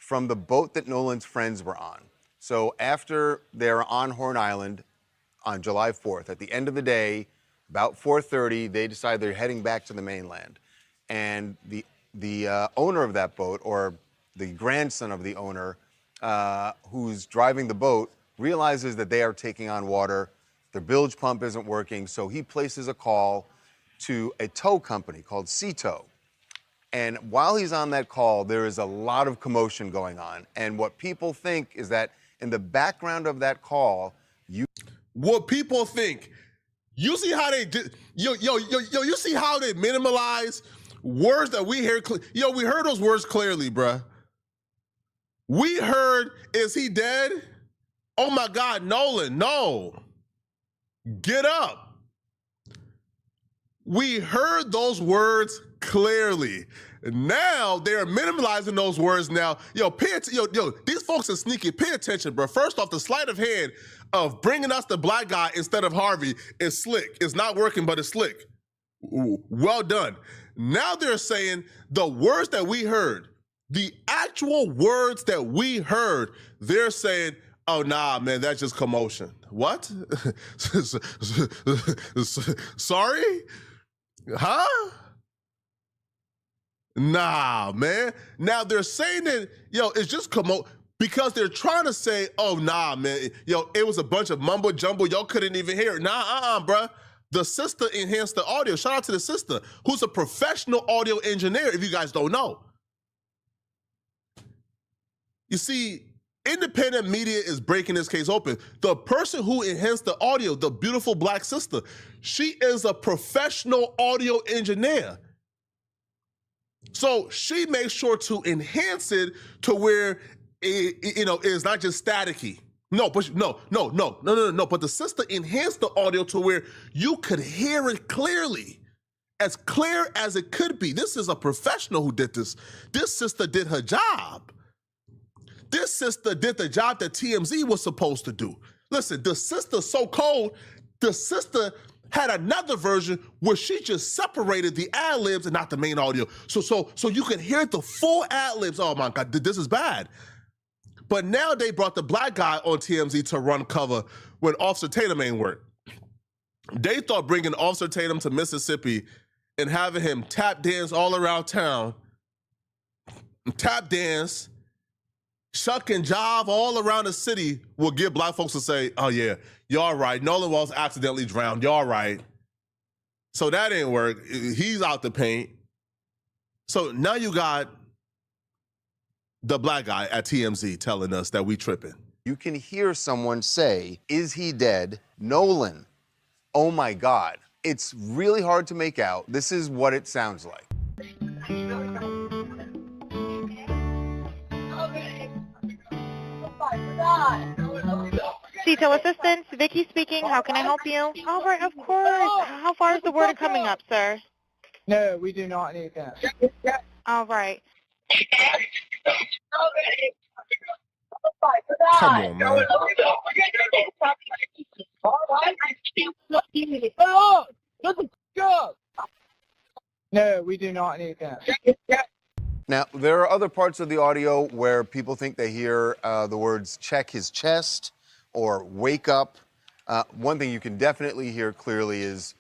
from the boat that Nolan's friends were on. So after they're on Horn Island on July 4th, at the end of the day, about 4:30, they decide they're heading back to the mainland. And the owner of that boat, or the grandson of the owner, who's driving the boat, realizes that they are taking on water. Their bilge pump isn't working, so he places a call to a tow company called Sea Tow. And while he's on that call, there is a lot of commotion going on. And what people think is that in the background of that call, what people think, you see how they did, you see how they minimalize words that we hear. We heard those words clearly, bruh. We heard, is he dead? Oh my God, Nolan, no. Get up. We heard those words clearly. Now they're minimalizing those words now. These folks are sneaky. Pay attention, bro. First off, the sleight of hand of bringing us the black guy instead of Harvey is slick. It's not working, but it's slick. Well done. Now they're saying the words that we heard, the actual words that we heard, they're saying, oh, nah, man, that's just commotion. What? Sorry? Huh? Nah, man. Now they're saying that, it's just commotion because they're trying to say, oh, nah, man, it was a bunch of mumbo jumbo. Y'all couldn't even hear it. Nah, bruh. The sister enhanced the audio. Shout out to the sister, who's a professional audio engineer, if you guys don't know. You see, independent media is breaking this case open. The person who enhanced the audio, the beautiful black sister, she is a professional audio engineer. So she makes sure to enhance it to where it's not just staticky. No. But the sister enhanced the audio to where you could hear it clearly, as clear as it could be. This is a professional who did this. This sister did her job. This sister did the job that TMZ was supposed to do. Listen, the sister's so cold, the sister had another version where she just separated the ad-libs and not the main audio. So you could hear the full ad-libs. Oh my God, this is bad. But now they brought the black guy on TMZ to run cover when Officer Tatum ain't work. They thought bringing Officer Tatum to Mississippi and having him tap dance all around town, shuck and jive all around the city will get black folks to say, oh yeah, y'all right. Nolan was accidentally drowned. Y'all right. So that ain't work. He's out the paint. So now you got the black guy at TMZ telling us that we tripping. You can hear someone say, is he dead? Nolan. Oh my God. It's really hard to make out. This is what it sounds like. Sea Tow Assistance, Vicky speaking. How can I help you? All right, of course. How far is the water coming up, sir? No, we do not need that. All right. Come on, man. No, we do not need that. Now, there are other parts of the audio where people think they hear the words check his chest or wake up. One thing you can definitely hear clearly is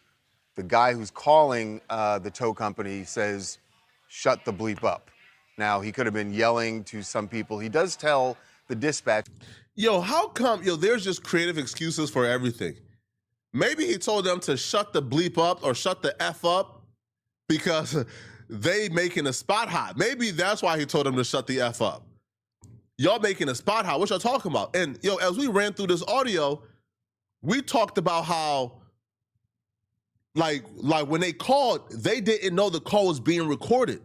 the guy who's calling the tow company says, shut the bleep up. Now, he could have been yelling to some people. He does tell the dispatch. How come, there's just creative excuses for everything. Maybe he told them to shut the bleep up or shut the F up because they making a spot hot. Maybe that's why he told them to shut the F up. Y'all making a spot hot. What y'all talking about? And, as we ran through this audio, we talked about how, like when they called, they didn't know the call was being recorded.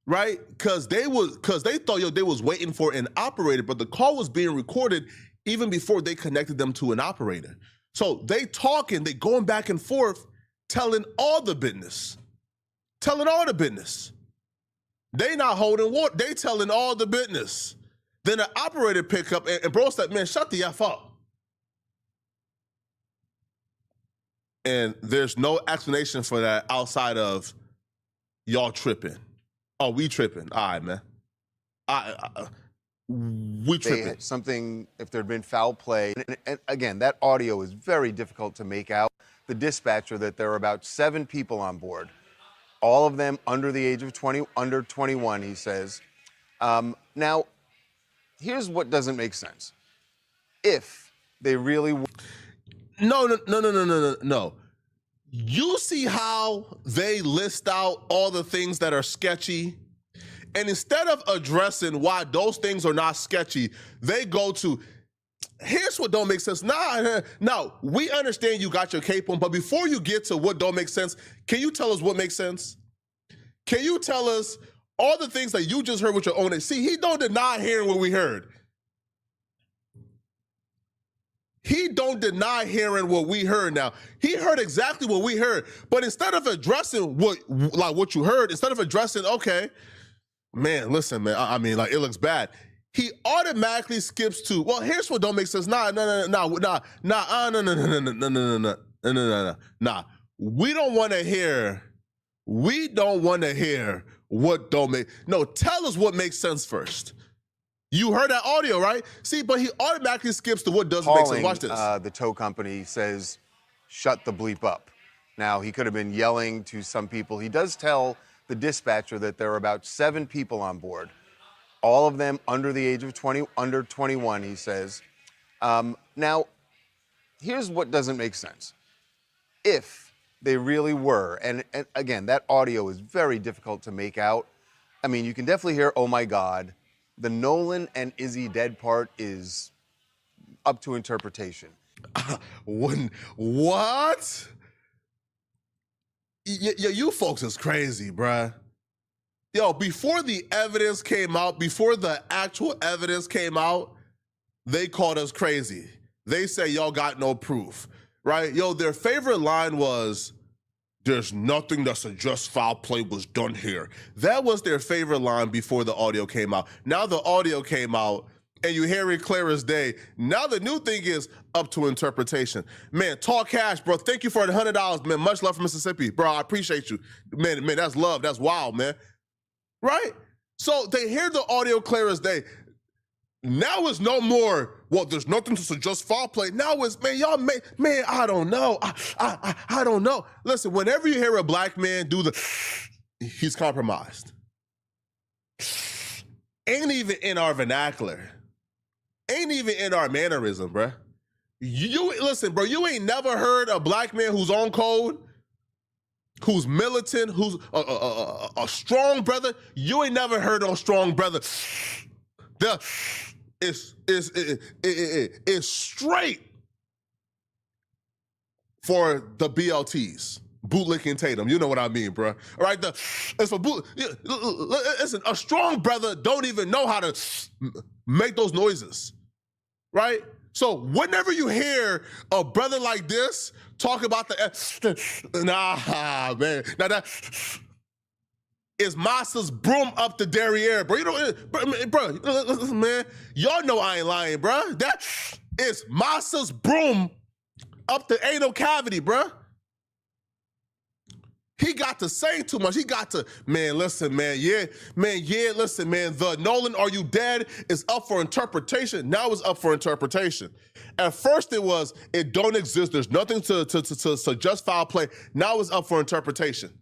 Right? Because they thought they was waiting for an operator, but the call was being recorded even before they connected them to an operator. So they talking, they going back and forth, telling all the business. They not holding water. They telling all the business. Then the operator pick up and bro said, man, shut the F up. And there's no explanation for that outside of y'all tripping. Oh, we tripping. All right, man. We They tripping. had something, if there had been foul play, and again, that audio is very difficult to make out. The dispatcher that there are about 7 people on board, all of them under the age of 20, under 21, he says. Now, here's what doesn't make sense. If they really were. No. You see how they list out all the things that are sketchy? And instead of addressing why those things are not sketchy, they go to, here's what don't make sense. Now, we understand you got your cape on, but before you get to what don't make sense, can you tell us what makes sense? Can you tell us all the things that you just heard with your own? See, he don't deny hearing what we heard. He don't deny hearing what we heard now. He heard exactly what we heard. But instead of addressing what you heard, instead of addressing, okay, man, listen, man, I mean, like, it looks bad. He automatically skips to, well, here's what don't make sense. Nah. We don't want to hear what don't make, no, tell us what makes sense first. You heard that audio, right? See, but he automatically skips to what doesn't make sense. Watch this. The tow company says, shut the bleep up. Now, he could have been yelling to some people. He does tell the dispatcher that there are about 7 people on board, all of them under the age of 20, under 21, he says. Now, here's what doesn't make sense. If they really were, and again, that audio is very difficult to make out. I mean, you can definitely hear, oh my God. The Nolan and Izzy dead part is up to interpretation. What? You folks is crazy, bruh. Yo, before the evidence came out, before the actual evidence came out, they called us crazy. They say y'all got no proof, right? Yo, their favorite line was, there's nothing that suggests foul play was done here. That was their favorite line before the audio came out. Now the audio came out and you hear it clear as day. Now the new thing is up to interpretation. Man, talk cash, bro. Thank you for the $100, man. Much love from Mississippi. Bro, I appreciate you. Man, that's love. That's wild, man. Right? So they hear the audio clear as day. Now it's no more, well, there's nothing to suggest foul play. Now it's, man, y'all, man, I don't know. I don't know. Listen, whenever you hear a black man do he's compromised. Ain't even in our vernacular. Ain't even in our mannerism, bruh. Listen, bro, you ain't never heard a black man who's on code, who's militant, who's a strong brother. You ain't never heard no strong brother. It's straight for the BLTs, bootlicking Tatum. You know what I mean, bro. All right, it's for boot. Listen, a strong brother don't even know how to make those noises, right? So whenever you hear a brother like this talk about nah, man, now that is Masa's broom up the derriere, bro. You know, bro, listen, man, y'all know I ain't lying, bro. That is Masa's broom up the anal cavity, bro. He got to say too much. He got to, man, listen, man, listen, man, the Nolan, are you dead? Is up for interpretation. Now it's up for interpretation. At first it don't exist. There's nothing to suggest foul play. Now it's up for interpretation.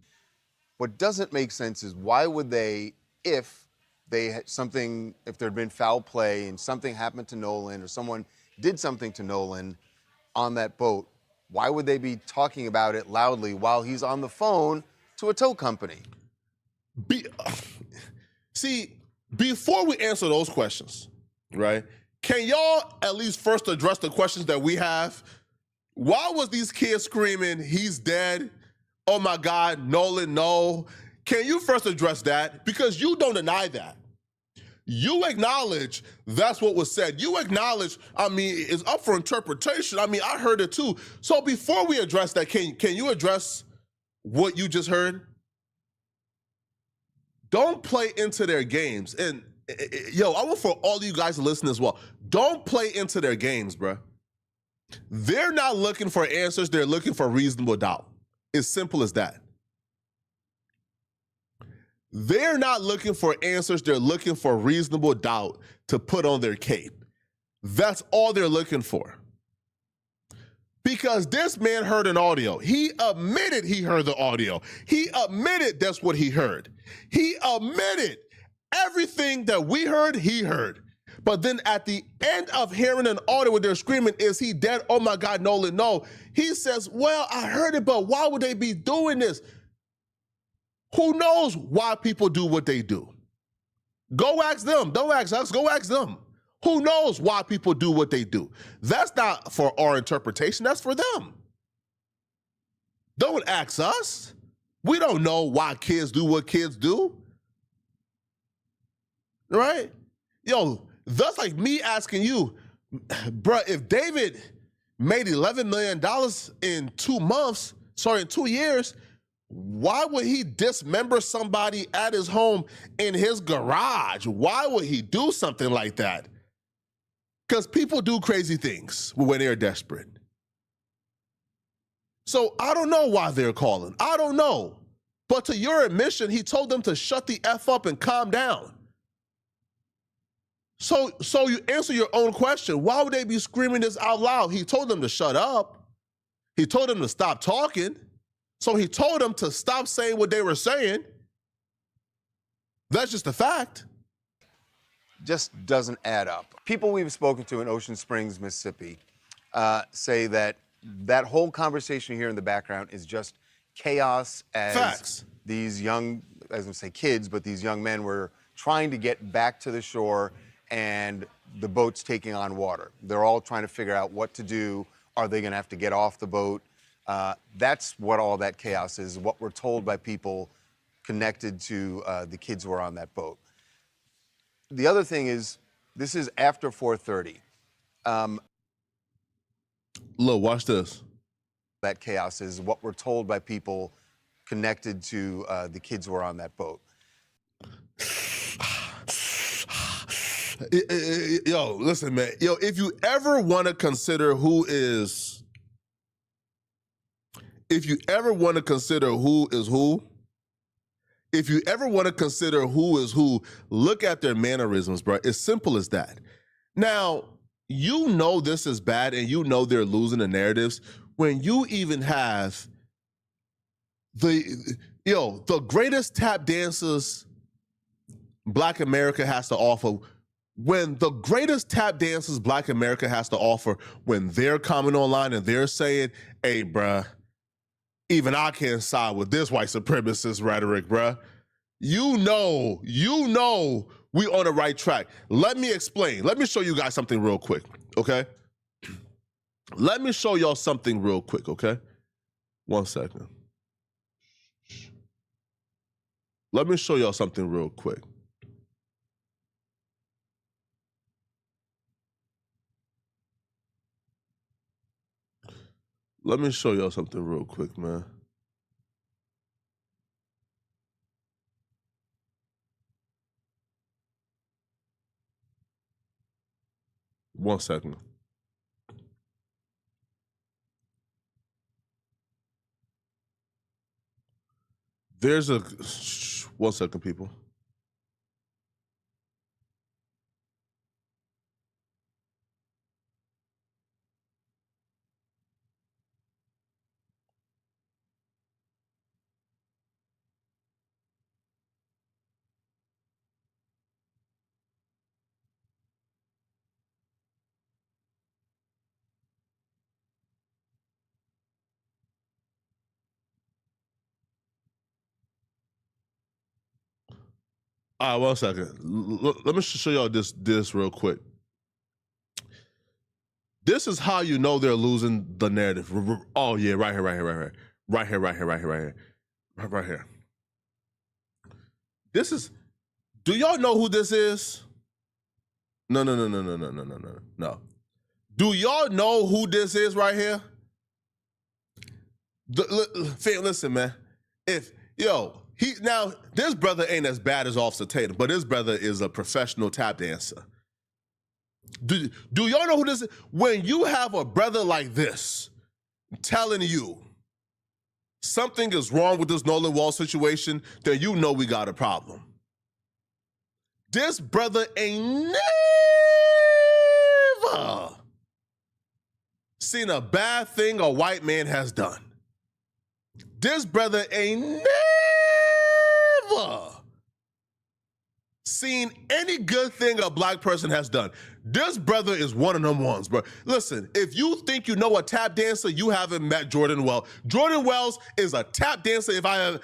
What doesn't make sense is why would they, if they had something, if there had been foul play and something happened to Nolan or someone did something to Nolan on that boat, why would they be talking about it loudly while he's on the phone to a tow company? See, before we answer those questions, right, can y'all at least first address the questions that we have? Why was these kids screaming, he's dead? Oh my God, Nolan, no. Can you first address that? Because you don't deny that. You acknowledge that's what was said. You acknowledge, I mean, it's up for interpretation. I mean, I heard it too. So before we address that, can you address what you just heard? Don't play into their games. And yo, I want for all of you guys to listen as well. Don't play into their games, bro. They're not looking for answers. They're looking for reasonable doubt. It's simple as that. They're not looking for answers. They're looking for reasonable doubt to put on their cape. That's all they're looking for. Because this man heard an audio. He admitted he heard the audio. He admitted that's what he heard. He admitted everything that we heard, he heard. But then at the end of hearing an audio where they're screaming, is he dead? Oh my God, Nolan, no. He says, well, I heard it, but why would they be doing this? Who knows why people do what they do? Go ask them. Don't ask us. Go ask them. Who knows why people do what they do? That's not for our interpretation. That's for them. Don't ask us. We don't know why kids do what kids do. Right? Yo, that's like me asking you, bruh, if David made $11 million in 2 months, in 2 years, why would he dismember somebody at his home in his garage? Why would he do something like that? Because people do crazy things when they're desperate. So I don't know why they're calling. I don't know. But to your admission, he told them to shut the F up and calm down. So you answer your own question. Why would they be screaming this out loud? He told them to shut up. He told them to stop talking. So he told them to stop saying what they were saying. That's just a fact. Just doesn't add up. People we've spoken to in Ocean Springs, Mississippi, say that whole conversation here in the background is just chaos as Facts. These young, as I say kids, but these young men were trying to get back to the shore and the boat's taking on water. They're all trying to figure out what to do. Are they going to have to get off the boat? That's what all that chaos is, what we're told by people connected to the kids who are on that boat. The other thing is, this is after 4:30. Look, watch this. That chaos is what we're told by people connected to the kids who are on that boat. Yo, listen, man. Yo, if you ever want to consider who is who, if you ever want to consider who is who, look at their mannerisms, bro. It's simple as that. Now, you know this is bad and you know they're losing the narratives when you even have the greatest tap dancers Black America has to offer. When the greatest tap dancers Black America has to offer, when they're coming online and they're saying, hey, bruh, even I can't side with this white supremacist rhetoric, bruh. You know we on the right track. Let me explain. Let me show you guys something real quick, okay? Let me show y'all something real quick, okay? 1 second. Let me show y'all something real quick. Let me show y'all something real quick, man. One second. There's a 1 second, people. All right, 1 second. Let me show y'all this real quick. This is how you know they're losing the narrative. Oh yeah, right here. This is. Do y'all know who this is? No. Do y'all know who this is right here? Fam, listen, man. This brother ain't as bad as Officer Tatum, but this brother is a professional tap dancer. Do y'all know who this is? When you have a brother like this telling you something is wrong with this Nolan Wall situation, then you know we got a problem. This brother ain't never seen a bad thing a white man has done. This brother ain't never seen any good thing a black person has done. This brother is one of them ones, bro. Listen, if you think you know a tap dancer, you haven't met Jordan Wells. Jordan Wells is a tap dancer if I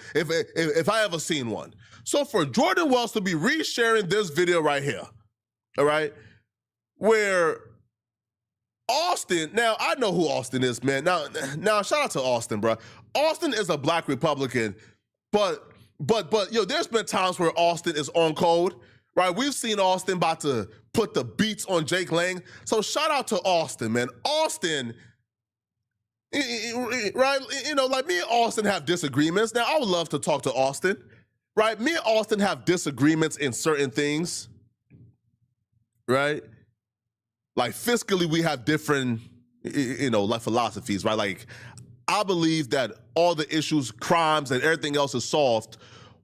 ever seen one. So for Jordan Wells to be resharing this video right here, all right, where Austin, now I know who Austin is, man. Now shout out to Austin, bro. Austin is a black Republican, but yo, there's been times where Austin is on code, right? We've seen Austin about to put the beats on Jake Lang. So shout out to Austin, man. Austin, right? You know, like me and Austin have disagreements. Now I would love to talk to Austin, right? Me and Austin have disagreements in certain things, right? Like fiscally, we have different, you know, like philosophies, right? Like I believe that all the issues, crimes, and everything else is solved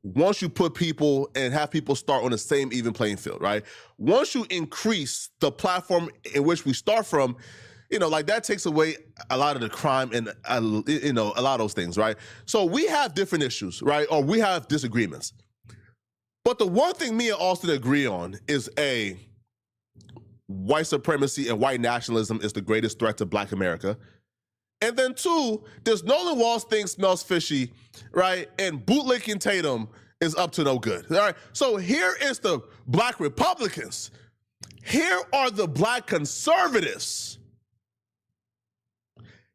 once you put people and have people start on the same even playing field, right? Once you increase the platform in which we start from, you know, like that takes away a lot of the crime and, you know, a lot of those things, right? So we have different issues, right? Or we have disagreements. But the one thing me and Austin agree on is white supremacy and white nationalism is the greatest threat to Black America. And then two, this Nolan Walls thing smells fishy, right? And bootlicking Tatum is up to no good, all right? So here is the Black Republicans. Here are the Black conservatives.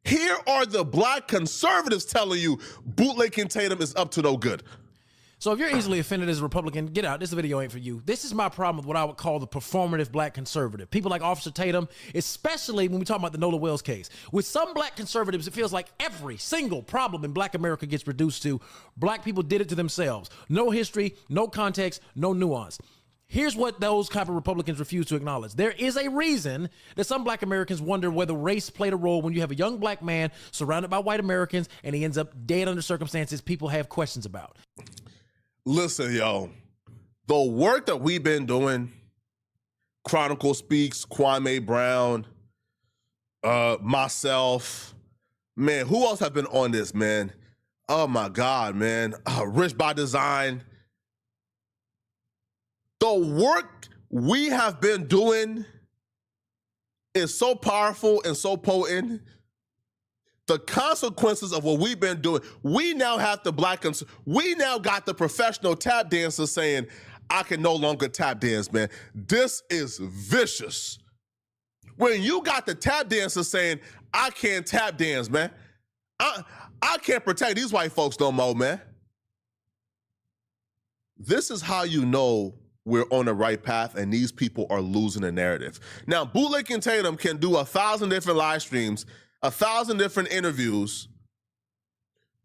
Here are the Black conservatives telling you bootlicking Tatum is up to no good. So if you're easily offended as a Republican, get out. This video ain't for you. This is my problem with what I would call the performative black conservative. People like Officer Tatum, especially when we talk about the Nolan Wells case. With some black conservatives, it feels like every single problem in Black America gets reduced to black people did it to themselves. No history, no context, no nuance. Here's what those type of Republicans refuse to acknowledge. There is a reason that some Black Americans wonder whether race played a role when you have a young black man surrounded by white Americans and he ends up dead under circumstances people have questions about. Listen, yo, the work that we've been doing, Chronicle Speaks, Kwame Brown, myself, man, who else have been on this, man? Oh my God, man. Rich by Design. The work we have been doing is so powerful and so potent. The consequences of what we've been doing, we now have the we now got the professional tap dancers saying, I can no longer tap dance, man. This is vicious. When you got the tap dancers saying, I can't tap dance, man. I can't protect these white folks no more, man. This is how you know we're on the right path and these people are losing the narrative. Now, Bootlicking Tatum can do 1,000 different live streams, 1,000 different interviews.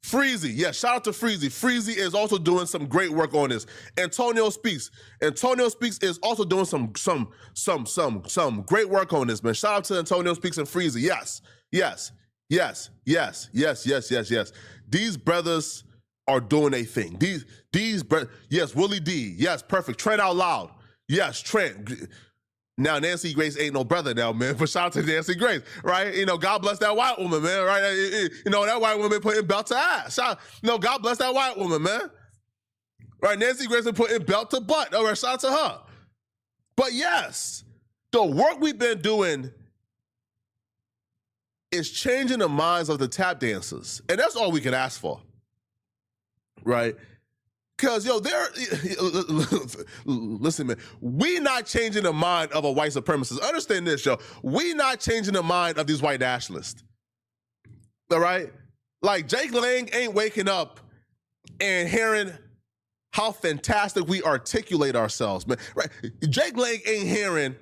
Freezy, yes, shout out to Freezy. Freezy is also doing some great work on this. Antonio Speaks. Antonio Speaks is also doing some great work on this, man. Shout out to Antonio Speaks and Freezy. Yes. These brothers are doing a thing. Yes, Willie D. Yes, perfect. Trent Out Loud. Yes, Trent. Now, Nancy Grace ain't no brother now, man, but shout out to Nancy Grace, right? You know, God bless that white woman, man, right? You know, that white woman putting belt to ass. God bless that white woman, man. Right, Nancy Grace is putting belt to butt. All right, shout out to her. But yes, the work we've been doing is changing the minds of the tap dancers. And that's all we can ask for, right? Because, yo, listen, man, we not changing the mind of a white supremacist. Understand this, yo. We not changing the mind of these white nationalists. All right? Like, Jake Lang ain't waking up and hearing how fantastic we articulate ourselves, man. Right? Jake Lang ain't hearing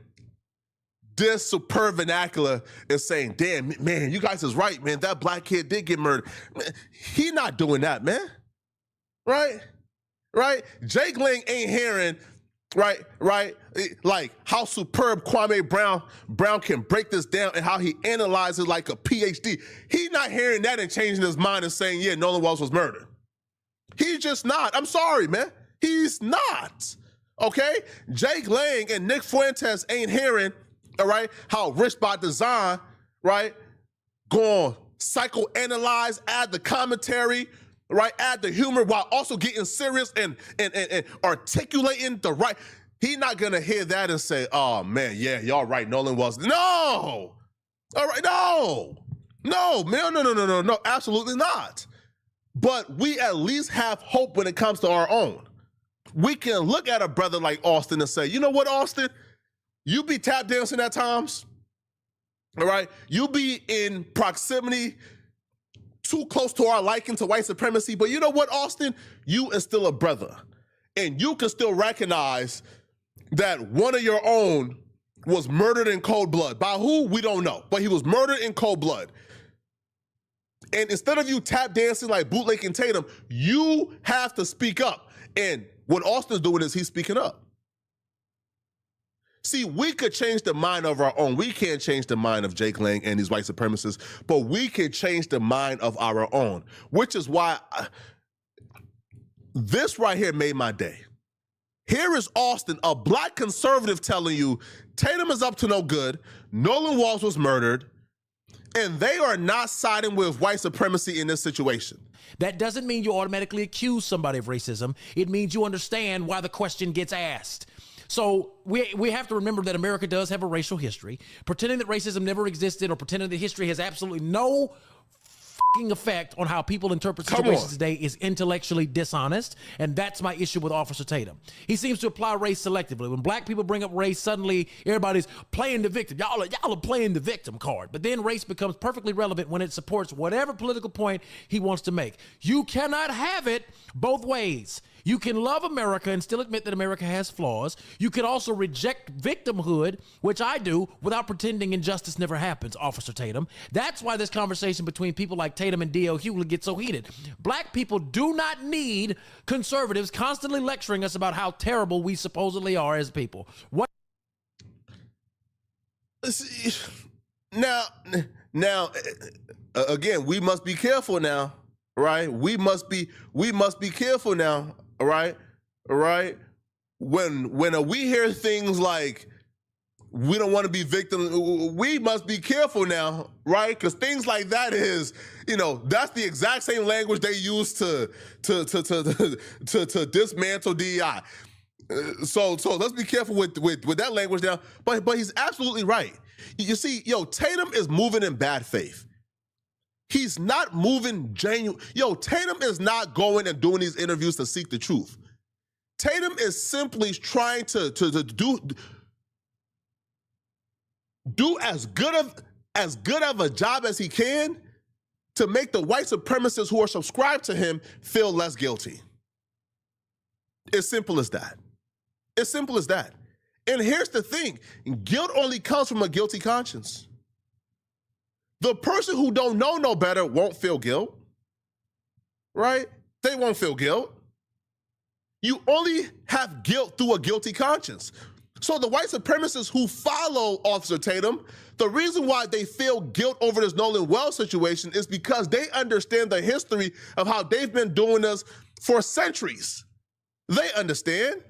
this superb vernacular and saying, damn, man, you guys is right, man. That black kid did get murdered. Man, he not doing that, man. Right? Jake Lang ain't hearing right? Like how superb Kwame Brown can break this down and how he analyzes like a PhD. He's not hearing that and changing his mind and saying, yeah, Nolan Wells was murdered. He's just not. I'm sorry, man. He's not. Okay? Jake Lang and Nick Fuentes ain't hearing, all right, how Rich by Design, right, going psychoanalyze, add the commentary, right, add the humor while also getting serious and articulating the right. He's not gonna hear that and say, oh man, yeah, y'all right, Nolan was. No! All right, no, man, no, absolutely not. But we at least have hope when it comes to our own. We can look at a brother like Austin and say, you know what, Austin? You be tap dancing at times, all right? You be in proximity too close to our liking to white supremacy, but you know what, Austin? You is still a brother. And you can still recognize that one of your own was murdered in cold blood. By who? We don't know, but he was murdered in cold blood. And instead of you tap dancing like Bootleg and Tatum, you have to speak up. And what Austin's doing is he's speaking up. See, we could change the mind of our own. We can't change the mind of Jake Lang and these white supremacists, but we can change the mind of our own, which is why this right here made my day. Here is Austin, a black conservative, telling you Tatum is up to no good, Nolan Walls was murdered, and they are not siding with white supremacy in this situation. That doesn't mean you automatically accuse somebody of racism. It means you understand why the question gets asked. So we have to remember that America does have a racial history. Pretending that racism never existed or pretending that history has absolutely no fucking effect on how people interpret situations today is intellectually dishonest, and that's my issue with Officer Tatum. He seems to apply race selectively. When black people bring up race, suddenly everybody's playing the victim. Y'all are playing the victim card. But then race becomes perfectly relevant when it supports whatever political point he wants to make. You cannot have it both ways. You can love America and still admit that America has flaws. You can also reject victimhood, which I do, without pretending injustice never happens, Officer Tatum. That's why this conversation between people like Tatum and D.L. Hughley gets so heated. Black people do not need conservatives constantly lecturing us about how terrible we supposedly are as people. What? Now, again, we must be careful now, right? We must be careful now. All right. When we hear things like we don't want to be victims, we must be careful now, right? Because things like that is, that's the exact same language they use to dismantle DEI. So let's be careful with that language now. But he's absolutely right. You see, Tatum is moving in bad faith. He's not moving genuine. Tatum is not going and doing these interviews to seek the truth. Tatum is simply trying to do as good of a job as he can to make the white supremacists who are subscribed to him feel less guilty. As simple as that. As simple as that. And here's the thing, guilt only comes from a guilty conscience. The person who don't know no better won't feel guilt, right? They won't feel guilt. You only have guilt through a guilty conscience. So the white supremacists who follow Officer Tatum, the reason why they feel guilt over this Nolan Wells situation is because they understand the history of how they've been doing this for centuries. They understand.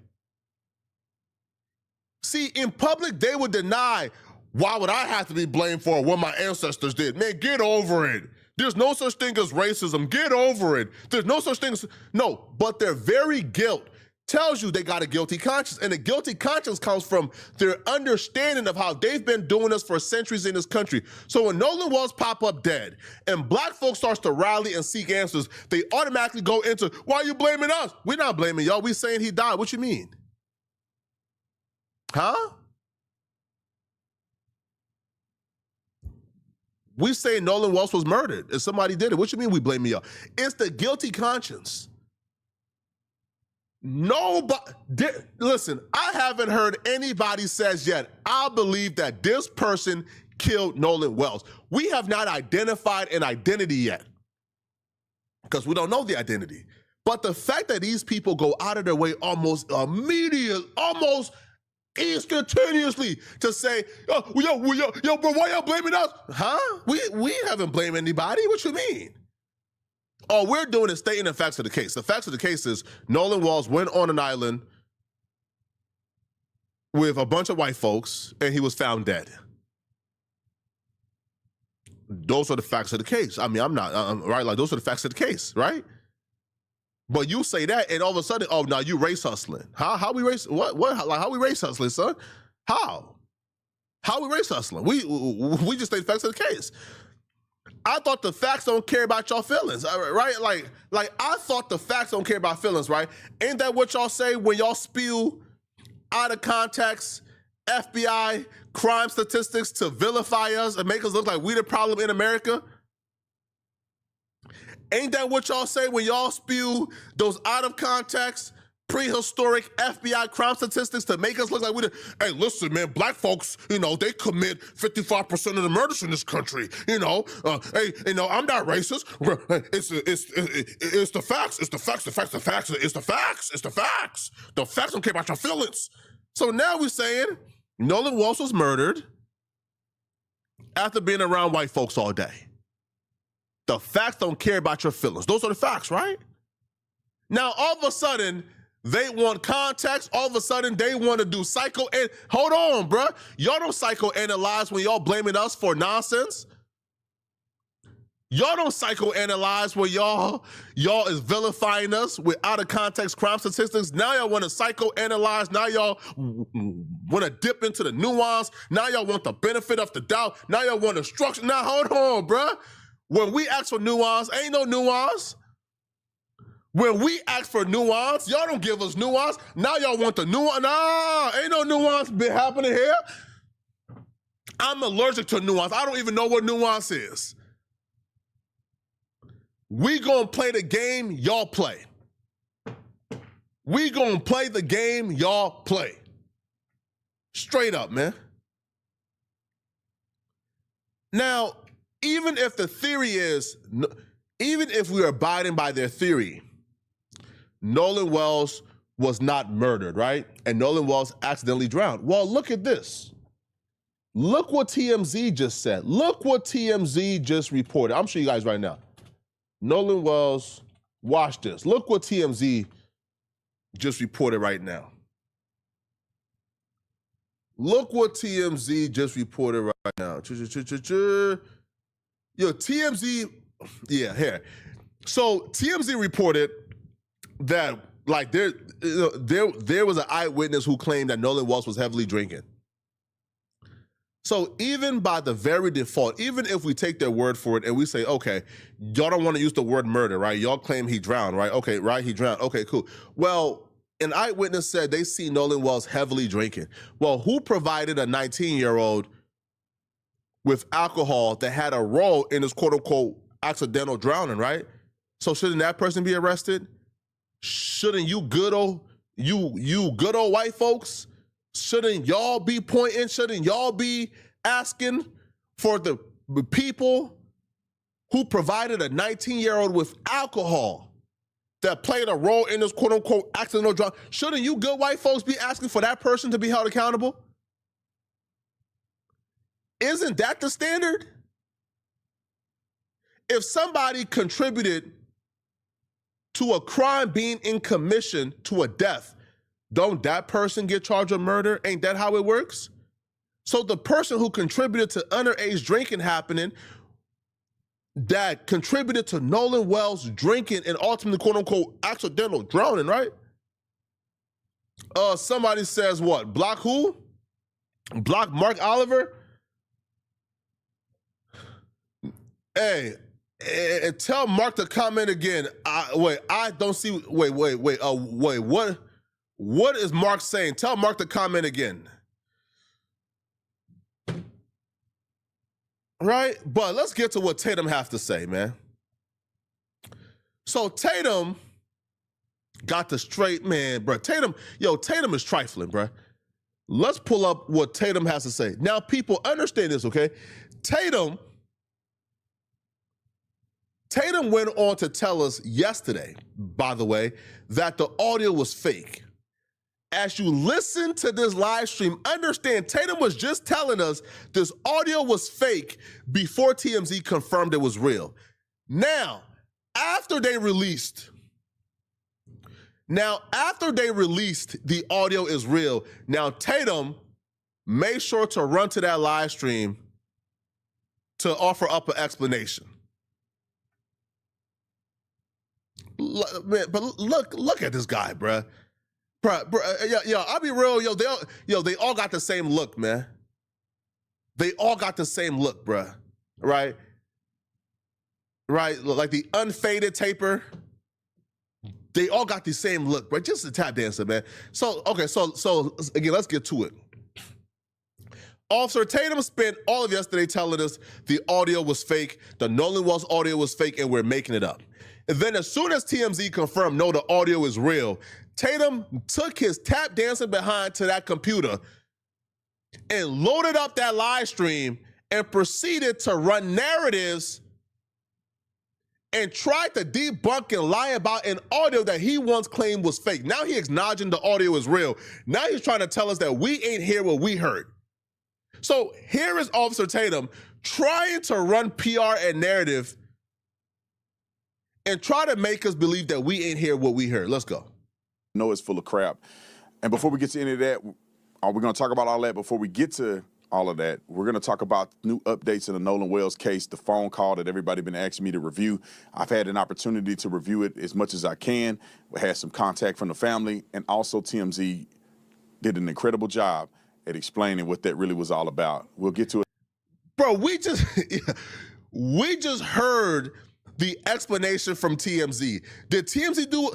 See, in public, they would deny, why would I have to be blamed for what my ancestors did? Man, get over it. There's no such thing as racism. Get over it. There's no such thing as... No, but their very guilt tells you they got a guilty conscience. And a guilty conscience comes from their understanding of how they've been doing this for centuries in this country. So when Nolan Wells pop up dead and black folks starts to rally and seek answers, they automatically go into, why are you blaming us? We're not blaming y'all. We saying he died. What you mean? Huh? We say Nolan Wells was murdered and somebody did it. What you mean we blaming y'all? It's the guilty conscience. Nobody, listen, I haven't heard anybody says yet, I believe that this person killed Nolan Wells. We have not identified an identity yet because we don't know the identity. But the fact that these people go out of their way almost instantaneously to say, yo, bro, why y'all blaming us? Huh? We haven't blamed anybody. What you mean? All we're doing is stating the facts of the case. The facts of the case is Nolan Walls went on an island with a bunch of white folks and he was found dead. Those are the facts of the case. I mean, I'm not, right? Like, those are the facts of the case, right? But you say that, and all of a sudden, oh, now you race hustling. How we race? What? Like, how we race hustling, son? How we race hustling? We just state facts of the case. I thought the facts don't care about y'all feelings, right? Like I thought the facts don't care about feelings, right? Ain't that what y'all say when y'all spew out of context FBI crime statistics to vilify us and make us look like we the problem in America? Ain't that what y'all say when y'all spew those out of context, prehistoric FBI crime statistics to make us look like we the, hey, listen, man, black folks, they commit 55% of the murders in this country, hey, I'm not racist. It's the facts, it's the facts, the facts, the facts, it's the facts, it's the facts. The facts don't care about your feelings. So now we're saying Nolan Walsh was murdered after being around white folks all day. The facts don't care about your feelings. Those are the facts, right? Now, all of a sudden, they want context. All of a sudden, they want to do hold on, bruh. Y'all don't psychoanalyze when y'all blaming us for nonsense. Y'all don't psychoanalyze when y'all is vilifying us with out of context crime statistics. Now y'all want to psychoanalyze. Now y'all want to dip into the nuance. Now y'all want the benefit of the doubt. Now y'all want the structure. Now hold on, bruh. When we ask for nuance, ain't no nuance. When we ask for nuance, y'all don't give us nuance. Now y'all want the nuance. Nah, ain't no nuance been happening here. I'm allergic to nuance. I don't even know what nuance is. We gonna play the game y'all play. We gonna play the game y'all play. Straight up, man. Now, even if the theory is, even if we are abiding by their theory, Nolan Wells was not murdered, right? And Nolan Wells accidentally drowned. Well, look at this. Look what TMZ just said. Look what TMZ just reported. I'm showing you guys right now. Nolan Wells, watch this. Look what TMZ just reported right now. Look what TMZ just reported right now. Yo, TMZ, yeah, here. So TMZ reported that like there was an eyewitness who claimed that Nolan Walsh was heavily drinking. So even by the very default, even if we take their word for it and we say, okay, y'all don't want to use the word murder, right? Y'all claim he drowned, right? Okay, right, he drowned. Okay, cool. Well, an eyewitness said they see Nolan Walsh heavily drinking. Well, who provided a 19-year-old with alcohol that had a role in this quote-unquote accidental drowning, right? So shouldn't that person be arrested? Shouldn't you good old white folks, shouldn't y'all be pointing? Shouldn't y'all be asking for the people who provided a 19-year-old with alcohol that played a role in this quote-unquote accidental drowning? Shouldn't you good white folks be asking for that person to be held accountable? Isn't that the standard? If somebody contributed to a crime being in commission to a death, don't that person get charged with murder? Ain't that how it works? So the person who contributed to underage drinking happening, that contributed to Nolan Wells drinking and ultimately quote-unquote accidental drowning, right? Somebody says what? Block who? Block Mark Oliver? Hey, and tell Mark to comment again. I don't see. Wait. What is Mark saying? Tell Mark to comment again. Right? But let's get to what Tatum has to say, man. So Tatum got the straight, man, bro. Tatum is trifling, bro. Let's pull up what Tatum has to say. Now, people, understand this, okay? Tatum Tatum went on to tell us yesterday, by the way, that the audio was fake. As you listen to this live stream, understand Tatum was just telling us this audio was fake before TMZ confirmed it was real. Now, after they released the audio is real, now Tatum made sure to run to that live stream to offer up an explanation. But look at this guy, bruh. I'll be real, they all got the same look, man. They all got the same look, bruh. Right? Like the unfaded taper. They all got the same look, but just a tap dancer, man. So again, let's get to it. Officer Tatum spent all of yesterday telling us the audio was fake, the Nolan Wells audio was fake, and we're making it up. And then as soon as TMZ confirmed, no, the audio is real, Tatum took his tap dancing behind to that computer and loaded up that live stream and proceeded to run narratives and tried to debunk and lie about an audio that he once claimed was fake. Now he's acknowledging the audio is real. Now he's trying to tell us that we ain't hear what we heard. So here is Officer Tatum trying to run PR and narrative and try to make us believe that we ain't hear what we heard. Let's go. No, it's full of crap. And before we get to any of that, are we going to talk about all that? Before we get to all of that, we're going to talk about new updates in the Nolan Wells case, the phone call that everybody been asking me to review. I've had an opportunity to review it as much as I can. We had some contact from the family, and also TMZ did an incredible job at explaining what that really was all about. We'll get to it. Bro, we just heard the explanation from TMZ. Did TMZ do,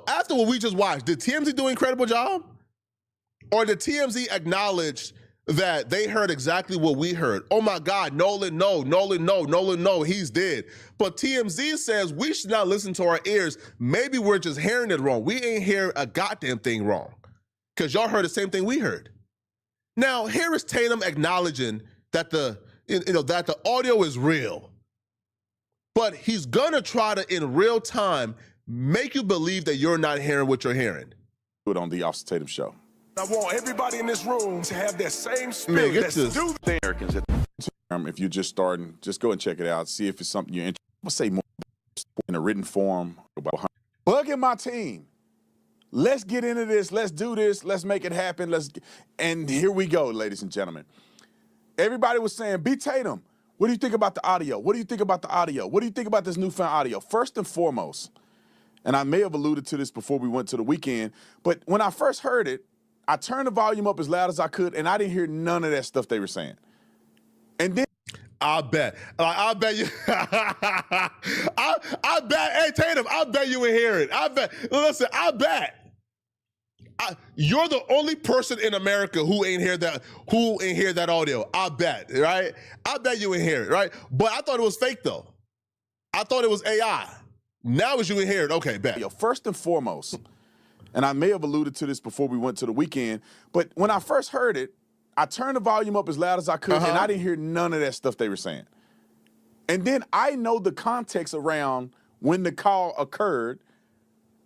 after what we just watched, did TMZ do an incredible job? Or did TMZ acknowledge that they heard exactly what we heard? Oh my God, Nolan, no, he's dead. But TMZ says we should not listen to our ears. Maybe we're just hearing it wrong. We ain't hear a goddamn thing wrong. Because y'all heard the same thing we heard. Now, here is Tatum acknowledging that that the audio is real. But he's gonna try to, in real time, make you believe that you're not hearing what you're hearing. Do it on the Officer Tatum Show. I want everybody in this room to have that same spirit. Man, get this. Americans, if you're just starting, just go and check it out. See if it's something you're interested in. I'll say more in a written form. Bugging my team. Let's get into this. Let's do this. Let's make it happen. And here we go, ladies and gentlemen. Everybody was saying, B. Tatum, what do you think about the audio? What do you think about the audio? What do you think about this newfound audio? First and foremost, and I may have alluded to this before we went to the weekend, but when I first heard it, I turned the volume up as loud as I could, and I didn't hear none of that stuff they were saying. And then I bet you. I bet. Hey Tatum, I bet you would hear it. I bet. Listen, I bet. You're the only person in America who ain't hear that audio. I bet, right? I bet you would hear it, right? But I thought it was fake though. I thought it was AI. Now as you would hear it, okay, bet. First and foremost, and I may have alluded to this before we went to the weekend, but when I first heard it, I turned the volume up as loud as I could, and I didn't hear none of that stuff they were saying. And then I know the context around when the call occurred,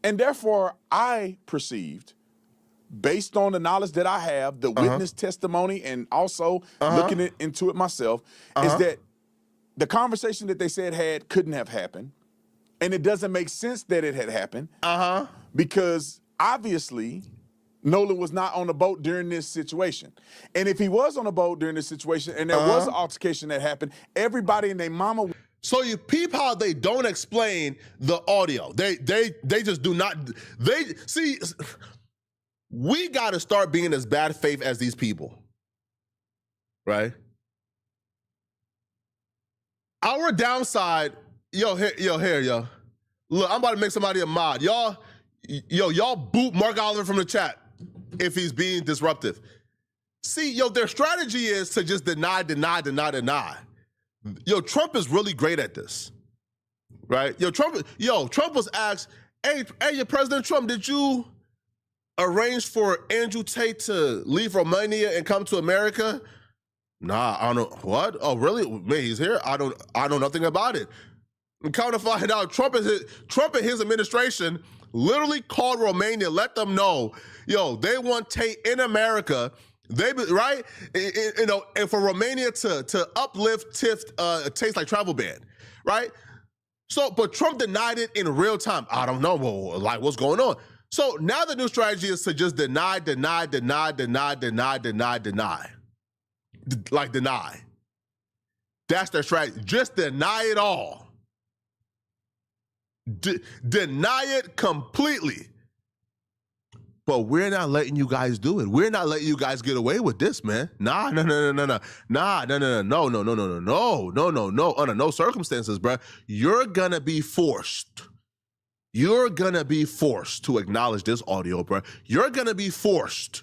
and therefore I perceived, based on the knowledge that I have, the witness testimony, and also looking into it myself, is that the conversation that they said couldn't have happened, and it doesn't make sense that it had happened, because obviously Nolan was not on a boat during this situation. And if he was on a boat during this situation and there was an altercation that happened, everybody and their mama. So you peep how they don't explain the audio. They just do not. They see. We got to start being as bad faith as these people, right? Our downside, yo. Look, I'm about to make somebody a mod. Y'all boot Mark Oliver from the chat if he's being disruptive. See, their strategy is to just deny. Trump is really great at this, right? Trump was asked, hey, President Trump, did you arrange for Andrew Tate to leave Romania and come to America? Nah, I don't know. What? Oh, really? Man, he's here? I don't know nothing about it. And come to find out, Trump and his administration literally called Romania, let them know, yo, they want Tate in America. Right? And for Romania to uplift Tate's like travel ban, right? So, but Trump denied it in real time. I don't know, what's going on? So now the new strategy is to just deny. Like deny. That's their strategy. Just deny it all. Deny it completely. But we're not letting you guys do it. We're not letting you guys get away with this, man. No. Under no circumstances, bro. You're gonna be forced. You're gonna be forced to acknowledge this audio, bro. You're gonna be forced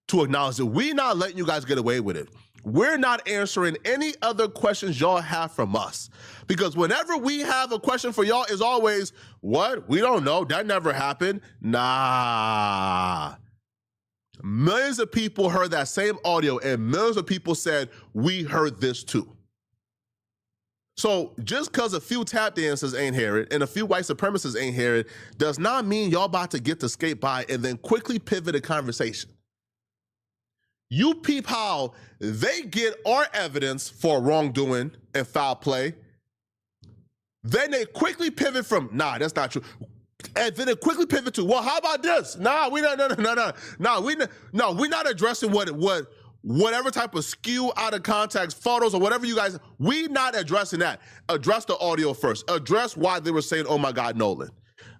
to acknowledge that we're not letting you guys get away with it. We're not answering any other questions y'all have from us. Because whenever we have a question for y'all, is always, what? We don't know. That never happened. Nah. Millions of people heard that same audio, and millions of people said, we heard this too. So just because a few tap dancers ain't hear it and a few white supremacists ain't hear it does not mean y'all about to get to skate by and then quickly pivot a conversation. You peep how they get our evidence for wrongdoing and foul play. Then they quickly pivot from, nah, that's not true. And then they quickly pivot to, well, how about this? Nah, we're not addressing whatever type of skew out of context photos or whatever you guys, we not addressing that. Address the audio first. Address why they were saying, oh my God, Nolan.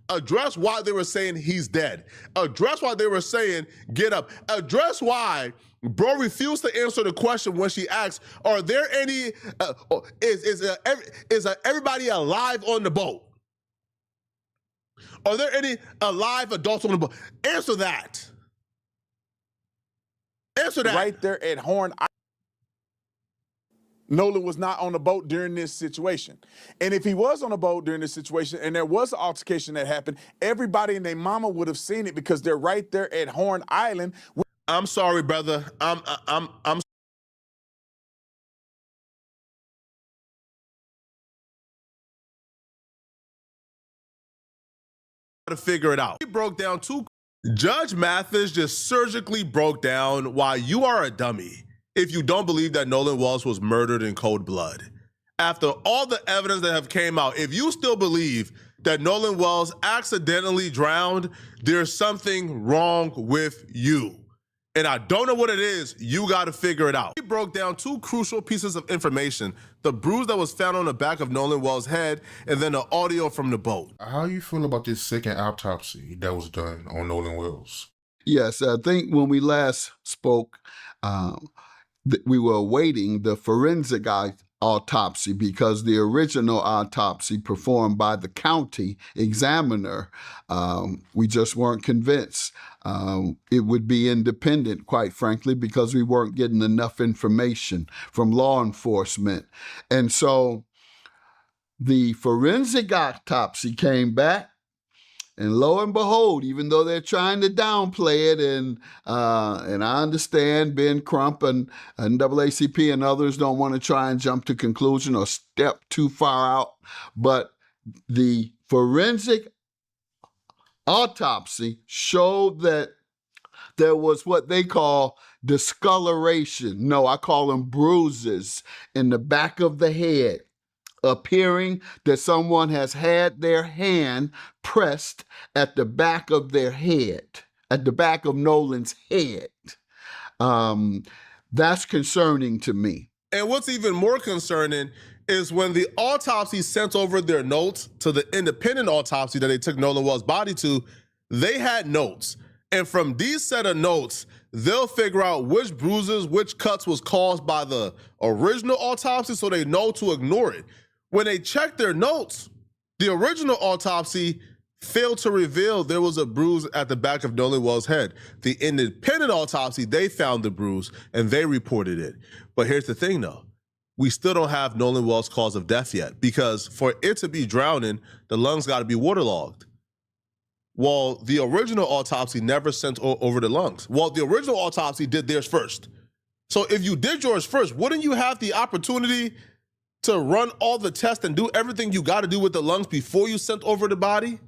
Address why they were saying he's dead. Address why they were saying get up. Address why bro refused to answer the question when she asked, are there any, is everybody alive on the boat? Are there any alive adults on the boat? Answer that. Answer that. Right there at Horn Island. Nolan was not on the boat during this situation. And if he was on a boat during this situation and there was an altercation that happened, everybody and their mama would have seen it because they're right there at Horn Island. I'm sorry, brother. I'm to figure it out. He broke down Judge Mathis just surgically broke down why you are a dummy if you don't believe that Nolan Walsh was murdered in cold blood. After all the evidence that have came out, if you still believe that Nolan Walsh accidentally drowned, there's something wrong with you. And I don't know what it is. You got to figure it out. He broke down two crucial pieces of information: the bruise that was found on the back of Nolan Walsh's head, and then the audio from the boat. How you feel about this second autopsy that was done on Nolan Wells? Yes, I think when we last spoke, we were awaiting the forensic autopsy because the original autopsy performed by the county examiner, we just weren't convinced it would be independent, quite frankly, because we weren't getting enough information from law enforcement. And so the forensic autopsy came back, and lo and behold, even though they're trying to downplay it, and I understand Ben Crump and NAACP and others don't want to try and jump to conclusion or step too far out, but the forensic autopsy showed that there was what they call discoloration. No, I call them bruises in the back of the head, appearing that someone has had their hand pressed at the back of their head, at the back of Nolan's head. That's concerning to me. And what's even more concerning is when the autopsy sent over their notes to the independent autopsy that they took Nolan Well's body to, they had notes. And from these set of notes, they'll figure out which bruises, which cuts was caused by the original autopsy so they know to ignore it. When they checked their notes, the original autopsy failed to reveal there was a bruise at the back of Nolan Well's head. The independent autopsy, they found the bruise and they reported it. But here's the thing though, we still don't have Nolan Well's cause of death yet, because for it to be drowning, the lungs gotta be waterlogged. Well, the original autopsy never sent over the lungs. Well, the original autopsy did theirs first. So if you did yours first, wouldn't you have the opportunity to run all the tests and do everything you got to do with the lungs before you sent over the body?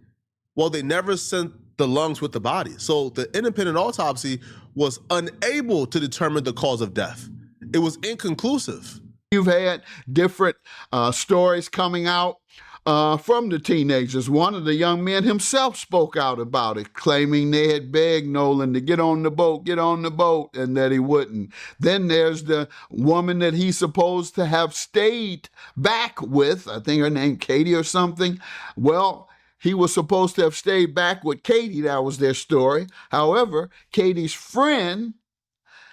Well, they never sent the lungs with the body. So the independent autopsy was unable to determine the cause of death. It was inconclusive. You've had different stories coming out from the teenagers. One of the young men himself spoke out about it, claiming they had begged Nolan to get on the boat, and that he wouldn't. Then there's the woman that he's supposed to have stayed back with. I think her name Katie or something. Well, he was supposed to have stayed back with Katie. That was their story. However, Katie's friend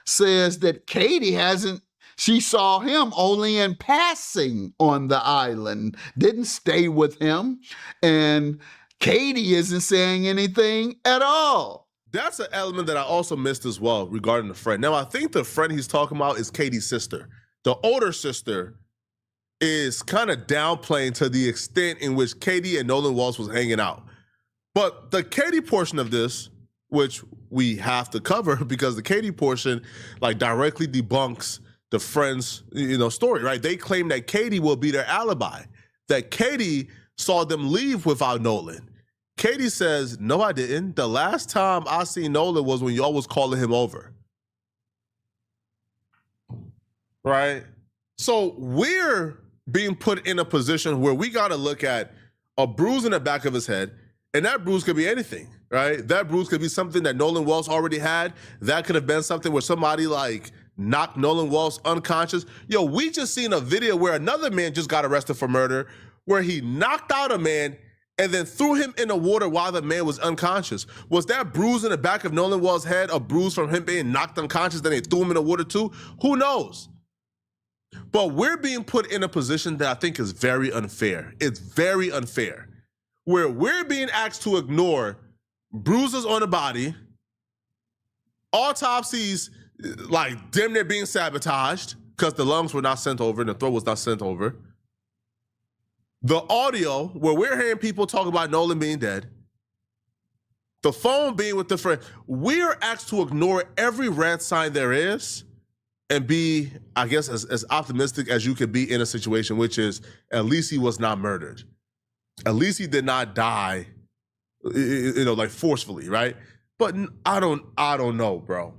says that she saw him only in passing on the island, didn't stay with him, and Katie isn't saying anything at all. That's an element that I also missed as well regarding the friend. Now, I think the friend he's talking about is Katie's sister. The older sister is kind of downplaying to the extent in which Katie and Nolan Walsh was hanging out. But the Katie portion of this, which we have to cover because the Katie portion like directly debunks the friend's story, right? They claim that Katie will be their alibi, that Katie saw them leave without Nolan. Katie says, no, I didn't. The last time I seen Nolan was when y'all was calling him over. Right? So we're being put in a position where we got to look at a bruise in the back of his head, and that bruise could be anything, right? That bruise could be something that Nolan Walsh already had. That could have been something where somebody like knocked Nolan Walsh unconscious. Yo, we just seen a video where another man just got arrested for murder, where he knocked out a man and then threw him in the water while the man was unconscious. Was that bruise in the back of Nolan Walsh's head a bruise from him being knocked unconscious, then they threw him in the water too? Who knows? But we're being put in a position that I think is very unfair. It's very unfair, where we're being asked to ignore bruises on the body, autopsies like damn near being sabotaged because the lungs were not sent over and the throat was not sent over. The audio where we're hearing people talk about Nolan being dead, the phone being with the friend. We're asked to ignore every red sign there is and be, I guess, as optimistic as you could be in a situation, which is at least he was not murdered. At least he did not die, like forcefully, right? But I don't know, bro.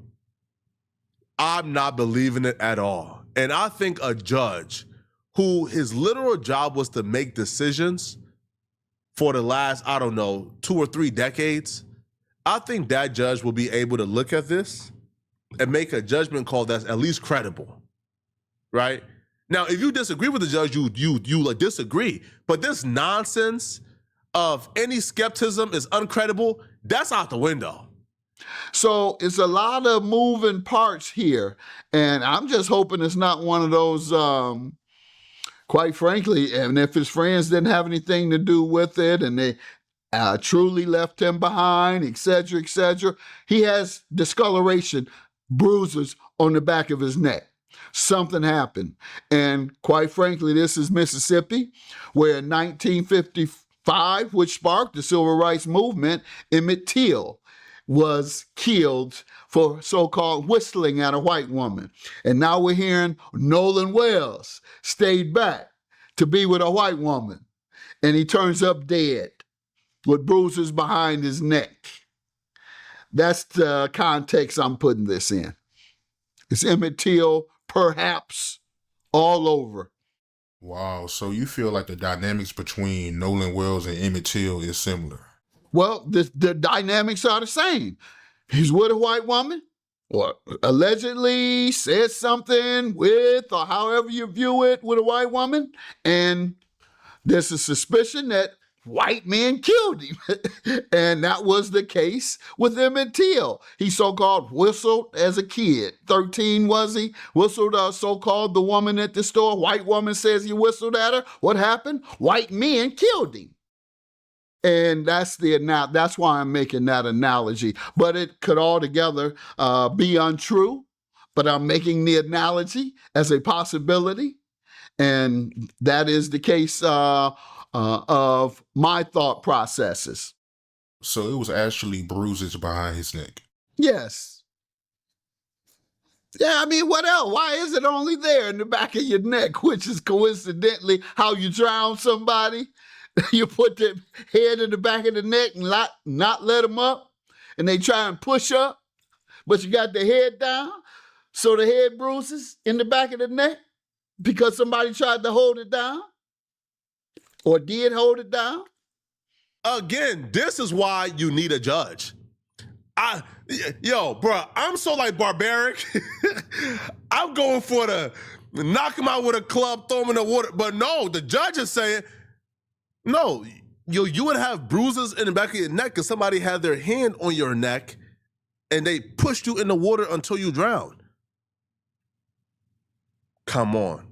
I'm not believing it at all. And I think a judge who his literal job was to make decisions for the last, 2 or 3 decades, I think that judge will be able to look at this and make a judgment call that's at least credible, right? Now, if you disagree with the judge, you like disagree. But this nonsense of any skepticism is uncredible, that's out the window. So it's a lot of moving parts here. And I'm just hoping it's not one of those, quite frankly, and if his friends didn't have anything to do with it and they truly left him behind, et cetera, he has discoloration, bruises on the back of his neck. Something happened. And quite frankly, this is Mississippi, where in 1955, which sparked the civil rights movement, Emmett Till was killed for so-called whistling at a white woman. And now we're hearing Nolan Wells stayed back to be with a white woman. And he turns up dead with bruises behind his neck. That's the context I'm putting this in. It's Emmett Till, perhaps, all over. Wow, so you feel like the dynamics between Nolan Wells and Emmett Till is similar? Well, the dynamics are the same. He's with a white woman, or allegedly said something with, or however you view it, with a white woman, and there's a suspicion that white men killed him. And that was the case with Emmett Till. He so-called whistled as a kid. 13 was he? Whistled so-called the woman at the store. White woman says he whistled at her. What happened? White men killed him. And that's why I'm making that analogy. But it could altogether be untrue. But I'm making the analogy as a possibility. And that is the case of my thought processes. So it was actually bruises behind his neck. Yes. Yeah, I mean, what else? Why is it only there in the back of your neck, which is coincidentally how you drown somebody? You put the head in the back of the neck and not let them up, and they try and push up, but you got the head down, so the head bruises in the back of the neck because somebody tried to hold it down or did hold it down. Again, this is why you need a judge. Bro, I'm so like barbaric. I'm going for the knock him out with a club, throw him in the water. But no, the judge is saying, no, you would have bruises in the back of your neck because somebody had their hand on your neck and they pushed you in the water until you drowned. Come on.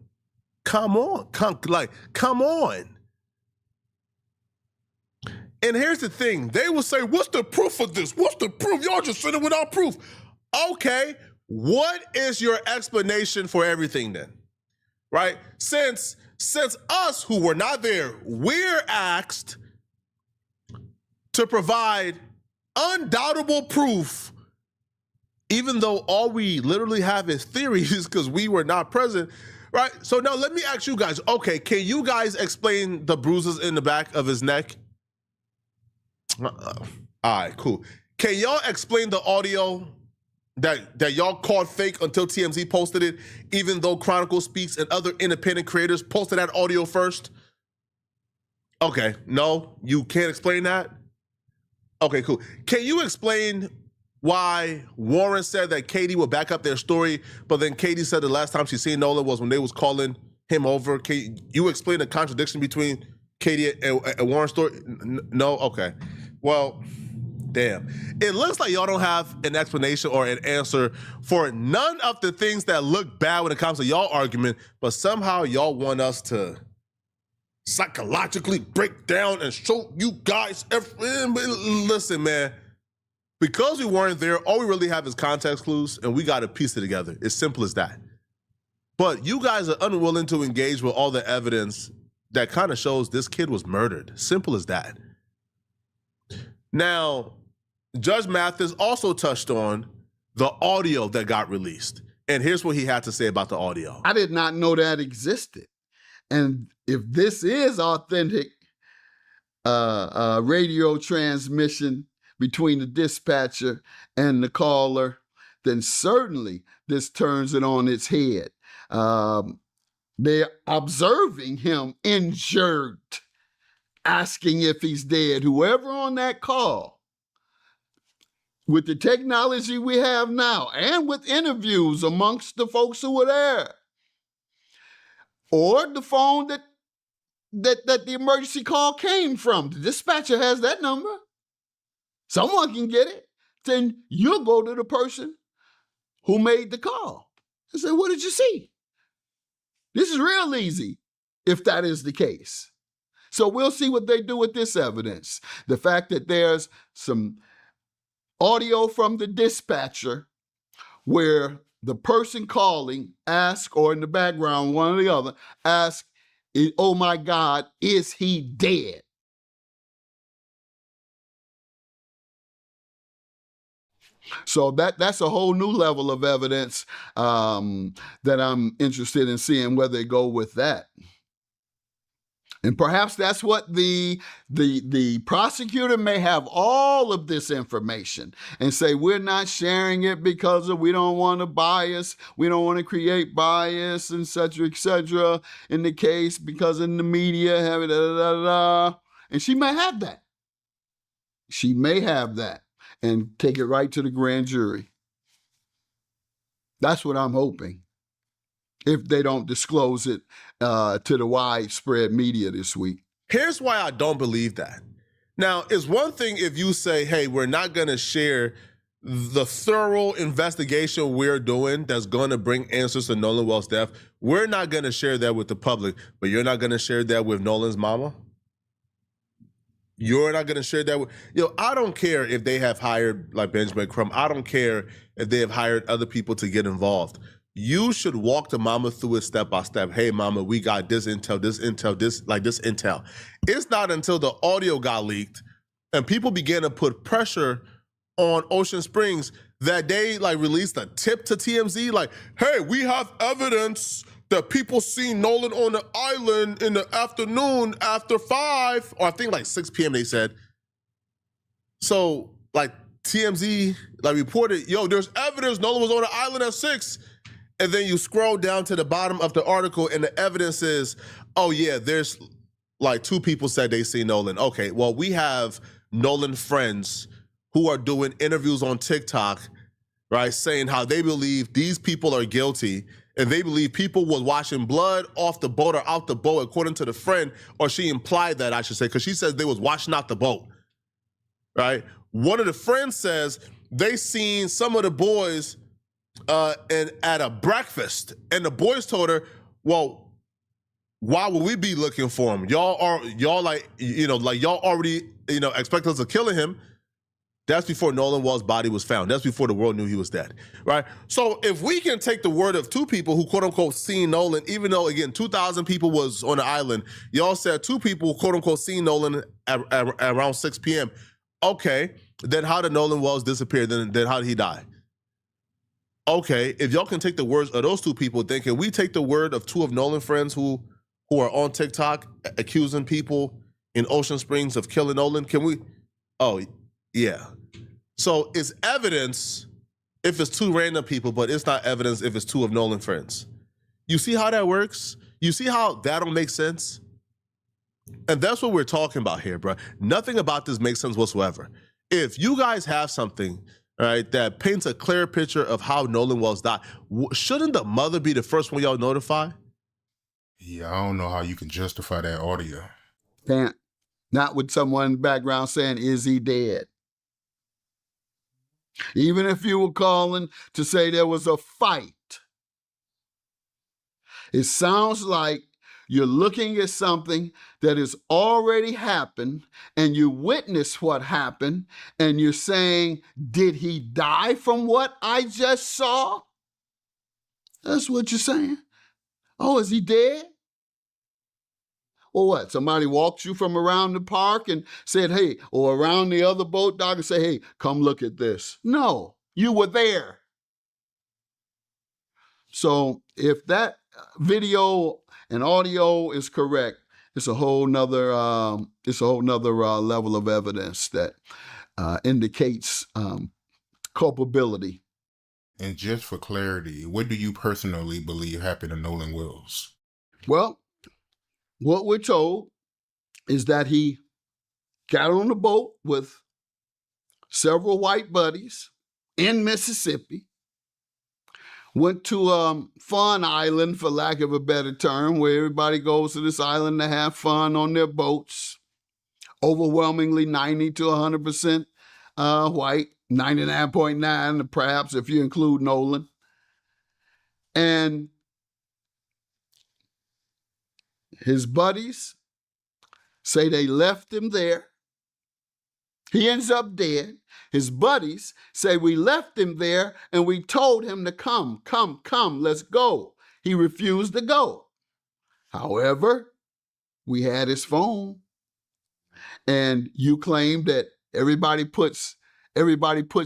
Come on. Come on. And here's the thing. They will say, what's the proof of this? What's the proof? Y'all just said it without proof. Okay, what is your explanation for everything then? Right? Since us who were not there, we're asked to provide undoubtable proof, even though all we literally have is theories because we were not present, right? So now let me ask you guys, okay, can you guys explain the bruises in the back of his neck? All right, cool. Can y'all explain the audio that y'all called fake until TMZ posted it, even though Chronicle Speaks and other independent creators posted that audio first? Okay, no, you can't explain that? Okay, cool. Can you explain why Warren said that Katie would back up their story, but then Katie said the last time she seen Nolan was when they was calling him over? Can you explain the contradiction between Katie and Warren's story? No? Okay. Well, damn. It looks like y'all don't have an explanation or an answer for none of the things that look bad when it comes to y'all argument, but somehow y'all want us to psychologically break down and show you guys listen, man. Because we weren't there, all we really have is context clues, and we got to piece it together. It's simple as that. But you guys are unwilling to engage with all the evidence that kind of shows this kid was murdered. Simple as that. Now, Judge Mathis also touched on the audio that got released. And here's what he had to say about the audio. I did not know that existed. And if this is authentic radio transmission between the dispatcher and the caller, then certainly this turns it on its head. They're observing him injured, asking if he's dead. Whoever on that call, with the technology we have now and with interviews amongst the folks who were there, or the phone that the emergency call came from, the dispatcher has that number. Someone can get it. Then you'll go to the person who made the call and say, what did you see? This is real easy if that is the case. So we'll see what they do with this evidence. The fact that there's some audio from the dispatcher where the person calling asks, or in the background, one or the other, asks, oh my God, is he dead? So that's a whole new level of evidence that I'm interested in seeing where they go with that. And perhaps that's what the prosecutor may have all of this information and say, we're not sharing it because we don't want to bias, we don't want to create bias, et cetera, in the case because in the media, have it, and she may have that. She may have that and take it right to the grand jury. That's what I'm hoping, if they don't disclose it to the widespread media this week. Here's why I don't believe that. Now, it's one thing if you say, hey, we're not going to share the thorough investigation we're doing that's going to bring answers to Nolan Wells' death. We're not going to share that with the public, but you're not going to share that with Nolan's mama? You're not going to share that with... I don't care if they have hired like Benjamin Crumb. I don't care if they have hired other people to get involved. You should walk the mama through it step by step. Hey, mama, we got this intel, this intel. It's not until the audio got leaked and people began to put pressure on Ocean Springs. that they like released a tip to TMZ, like, hey, we have evidence that people seen Nolan on the island in the afternoon after 5, or I think like 6 p.m. they said. So like TMZ like reported, yo, there's evidence Nolan was on the island at 6. And then you scroll down to the bottom of the article and the evidence is, oh yeah, there's like 2 people said they see Nolan. Okay, well, we have Nolan friends who are doing interviews on TikTok, right, saying how they believe these people are guilty and they believe people was washing blood off the boat or out the boat, according to the friend, or she implied that, I should say, because she says they was washing out the boat, right? One of the friends says they seen some of the boys and at a breakfast, and the boys told her, well, why would we be looking for him? Y'all already, expect us to killing him. That's before Nolan Wall's body was found. That's before the world knew he was dead, right? So if we can take the word of 2 people who quote unquote seen Nolan, even though again 2,000 people was on the island, y'all said 2 people quote unquote seen Nolan at around 6 p.m. Okay, then how did Nolan Wells disappear? Then how did he die? Okay, if y'all can take the words of those 2 people, then can we take the word of 2 of Nolan friends who are on TikTok accusing people in Ocean Springs of killing Nolan? Can we? Oh, yeah. So it's evidence if it's 2 random people, but it's not evidence if it's 2 of Nolan friends. You see how that works? You see how that don't make sense? And that's what we're talking about here, bro. Nothing about this makes sense whatsoever. If you guys have something, right, that paints a clear picture of how Nolan Wells died, shouldn't the mother be the first one y'all notify? Yeah, I don't know how you can justify that audio. Can't. Not with someone in the background saying, is he dead? Even if you were calling to say there was a fight, it sounds like you're looking at something that has already happened and you witnessed what happened and you're saying, did he die from what I just saw? That's what you're saying. Oh, is he dead? Or what? Somebody walked you from around the park and said, hey, or around the other boat dock and say, hey, come look at this. No, you were there. So if that video and audio is correct, it's a whole nother level of evidence that indicates culpability. And just for clarity, what do you personally believe happened to Nolan Wells? Well, what we're told is that he got on the boat with several white buddies in Mississippi, went to Fun Island, for lack of a better term, where everybody goes to this island to have fun on their boats. Overwhelmingly 90 to 100% white, 99.9 perhaps if you include Nolan. And his buddies say they left him there. He ends up dead. His buddies say we left him there and we told him to come, let's go. He refused to go. However, we had his phone. And you claim that everybody puts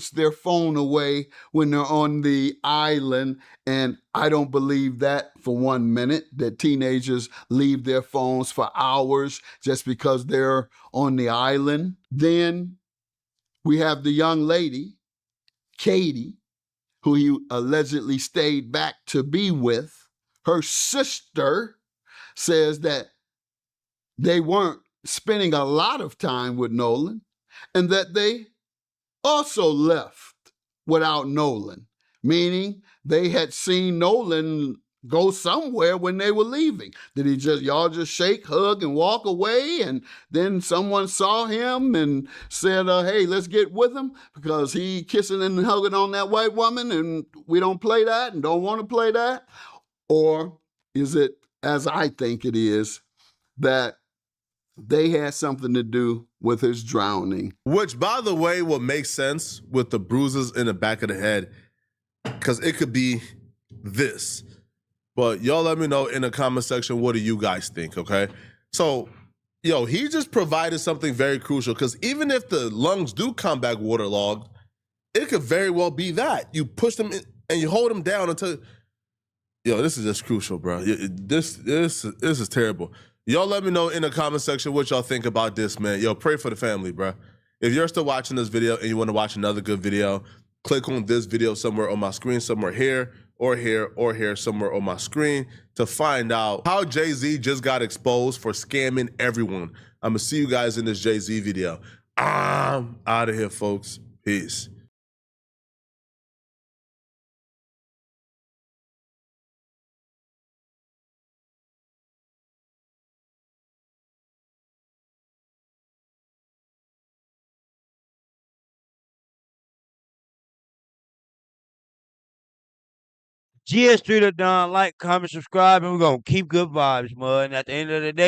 their phone away when they're on the island. And I don't believe that for 1 minute, that teenagers leave their phones for hours just because they're on the island. Then we have the young lady, Katie, who he allegedly stayed back to be with. Her sister says that they weren't spending a lot of time with Nolan and that they also left without Nolan, meaning they had seen Nolan go somewhere when they were leaving. Did y'all just shake, hug, and walk away, and then someone saw him and said, hey, let's get with him because he kissing and hugging on that white woman and we don't play that and don't want to play that? Or is it, as I think it is, that they had something to do with his drowning? Which, by the way, will make sense with the bruises in the back of the head, because it could be this. But y'all let me know in the comment section, what do you guys think, okay? So, he just provided something very crucial, because even if the lungs do come back waterlogged, It could very well be that. You push them in, and you hold them down until. Yo, this is just crucial, bro. This is terrible. Y'all let me know in the comment section what y'all think about this, man. Yo, pray for the family, bro. If you're still watching this video and you want to watch another good video, click on this video somewhere on my screen, somewhere here, or here, or here, somewhere on my screen to find out how Jay-Z just got exposed for scamming everyone. I'm going to see you guys in this Jay-Z video. I'm out of here, folks. Peace. GS Street done. Like, comment, subscribe, and we're going to keep good vibes, man. And at the end of the day,